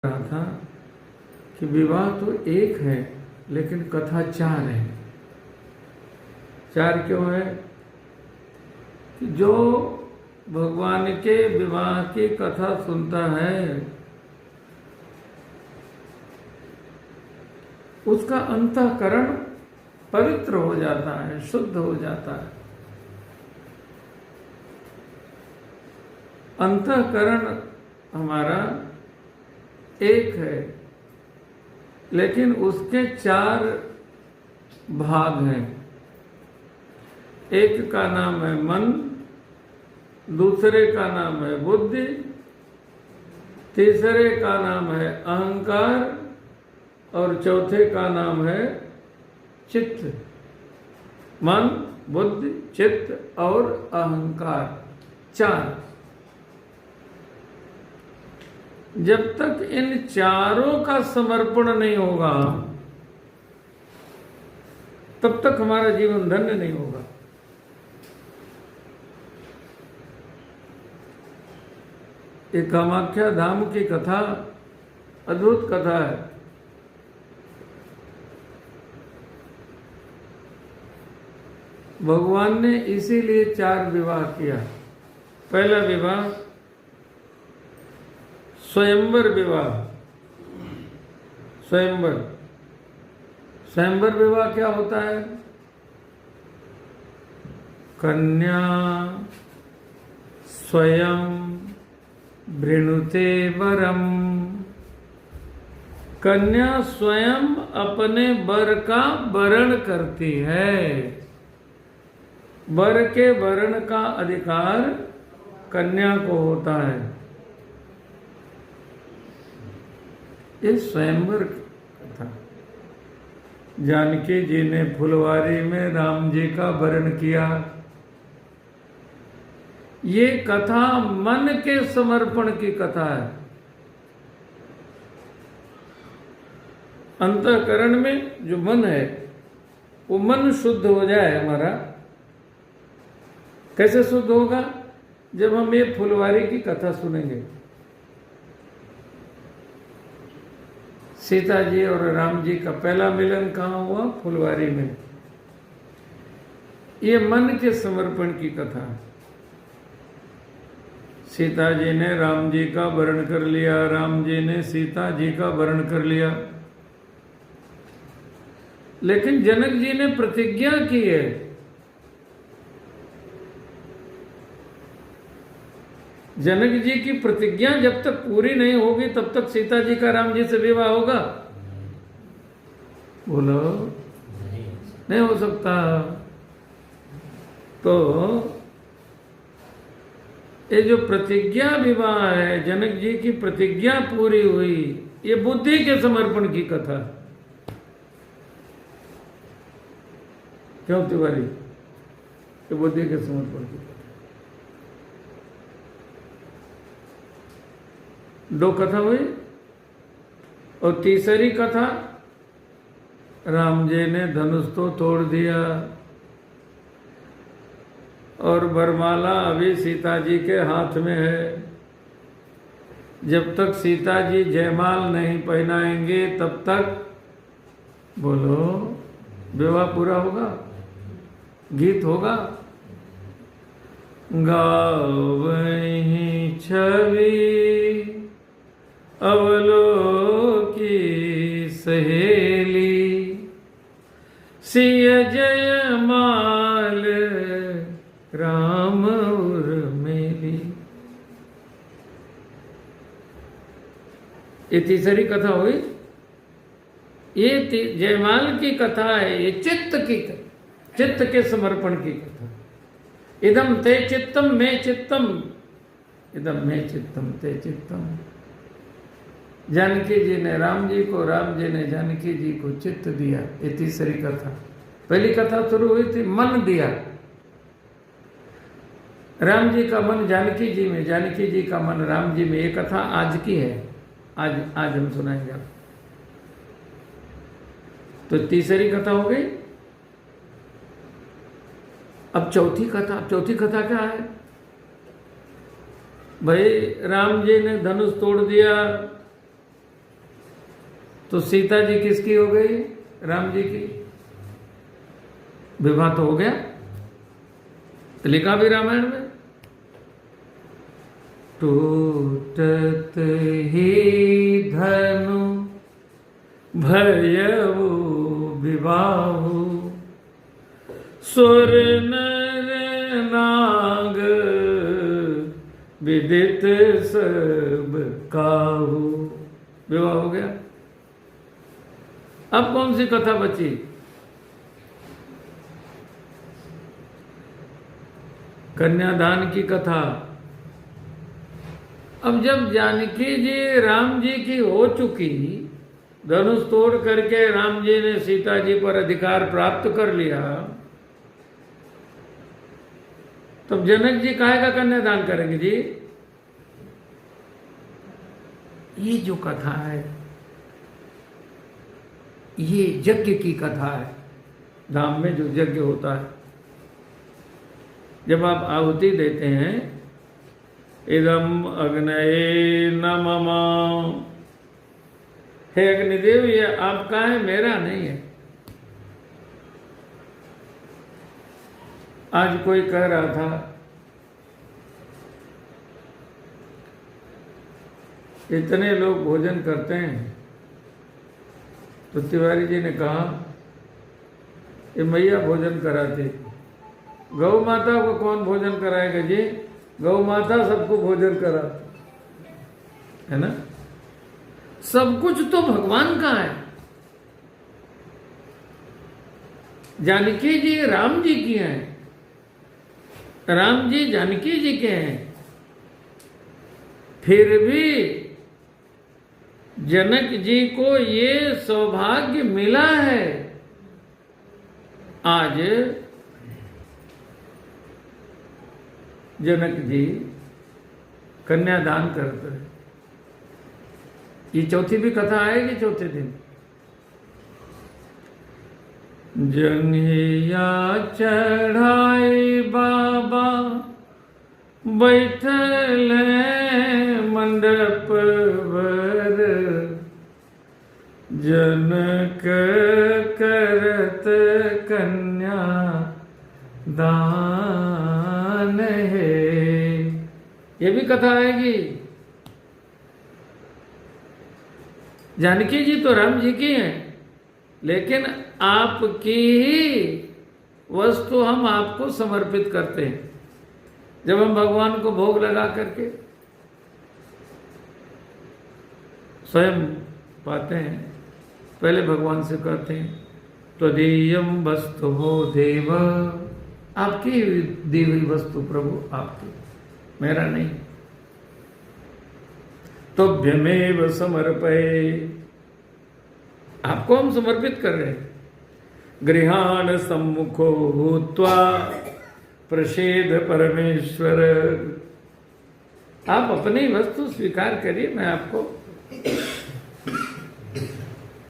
रहा था कि विवाह तो एक है लेकिन कथा चार है। चार क्यों है? कि जो भगवान के विवाह की कथा सुनता है उसका अंतःकरण पवित्र हो जाता है, शुद्ध हो जाता है। अंतःकरण हमारा एक है लेकिन उसके चार भाग हैं। एक का नाम है मन, दूसरे का नाम है बुद्धि, तीसरे का नाम है अहंकार और चौथे का नाम है चित्त। मन, बुद्धि, चित्त और अहंकार, चार। जब तक इन चारों का समर्पण नहीं होगा तब तक हमारा जीवन धन्य नहीं होगा। ये कामाख्या धाम की कथा अद्भुत कथा है। भगवान ने इसीलिए चार विवाह किया। पहला विवाह स्वयंवर विवाह। स्वयंवर विवाह क्या होता है? कन्या स्वयं वृणुते वरम। कन्या स्वयं अपने वर का वरण करती है। वर के वरण का अधिकार कन्या को होता है। ये स्वयंवर कथा। जानकी जी ने फुलवारी में राम जी का वरण किया। ये कथा मन के समर्पण की कथा है। अंतःकरण में जो मन है वो मन शुद्ध हो जाए हमारा। कैसे शुद्ध होगा? जब हम ये फुलवारी की कथा सुनेंगे। सीता जी और राम जी का पहला मिलन कहाँ हुआ? फुलवारी में। ये मन के समर्पण की कथा है। सीता जी ने राम जी का वरण कर लिया, राम जी ने सीता जी का वरण कर लिया। लेकिन जनक जी ने प्रतिज्ञा की है। जनक जी की प्रतिज्ञा जब तक पूरी नहीं होगी तब तक सीता जी का राम जी से विवाह होगा? बोलो, नहीं हो सकता। तो ये जो प्रतिज्ञा विवाह है, जनक जी की प्रतिज्ञा पूरी हुई, ये बुद्धि के समर्पण की कथा। क्यों तिवारी? ये बुद्धि के समर्पण की कथा। दो कथा हुई। और तीसरी कथा, राम जी ने धनुष तो तोड़ दिया और वरमाला अभी सीता जी के हाथ में है। जब तक सीता जी जयमाल नहीं पहनाएंगे तब तक, बोलो, विवाह पूरा होगा? गीत होगा। गावहीं छवि अवलोकी सहेली, सिय जयमाल राम उर्मिली। ये तीसरी कथा हुई। ये जयमाल की कथा है। ये चित्त के समर्पण की कथा। इदम ते चित्तम मे चित्तम, इदम मे चित्तम ते चित्तम। जानकी जी ने राम जी को, राम जी ने जानकी जी को चित्त दिया। ये तीसरी कथा। पहली कथा शुरू हुई थी मन दिया। राम जी का मन जानकी जी में, जानकी जी का मन राम जी में। ये कथा आज की है। आज हम सुनाएंगे। तो तीसरी कथा हो गई। अब चौथी कथा क्या है? भाई राम जी ने धनुष तोड़ दिया, तो सीता जी किसकी हो गई? राम जी की। विवाह तो हो गया, तो लिखा भी रामायण में, टूटत ही धनु भयउ विवाहु, सुर नर नाग विदित सब काहू। विवाह हो गया। अब कौन सी कथा बची? कन्यादान की कथा। अब जब जानकी जी राम जी की हो चुकी, धनुष तोड़ करके राम जी ने सीता जी पर अधिकार प्राप्त कर लिया, तब जनक जी काहे का कन्यादान करेंगे जी? ये जो कथा है, ये यज्ञ की कथा है। धाम में जो यज्ञ होता है, जब आप आहुति देते हैं, इदम अग्नये नमः, हे अग्निदेव ये आपका है, मेरा नहीं है। आज कोई कह रहा था, इतने लोग भोजन करते हैं, तो तिवारी जी ने कहा ये मैया भोजन कराती, गौ माता को कौन भोजन कराएगा जी? गौ माता सबको भोजन कराती है ना। सब कुछ तो भगवान का है। जानकी जी राम जी की हैं, राम जी जानकी जी के हैं। फिर भी जनक जी को ये सौभाग्य मिला है, आज जनक जी कन्यादान करते हैं। ये चौथी भी कथा आएगी चौथे दिन। जंघिया चढ़ाई बाबा बैठल मंडप वर, जनक करत कन्या दान है। ये भी कथा आएगी। जानकी जी तो राम जी की हैं, लेकिन आपकी ही वस्तु हम आपको समर्पित करते हैं। जब हम भगवान को भोग लगा करके स्वयं पाते हैं, पहले भगवान से कहते हैं त्वदीयम वस्तु हो देव, आपकी दी हुई वस्तु प्रभु आपकी, मेरा नहीं। तोभ्यमेव समर्पये, आपको हम समर्पित कर रहे हैं। गृहाण सम्मुखो भूत्वा प्रसेद परमेश्वर, आप अपनी वस्तु स्वीकार करिए, मैं आपको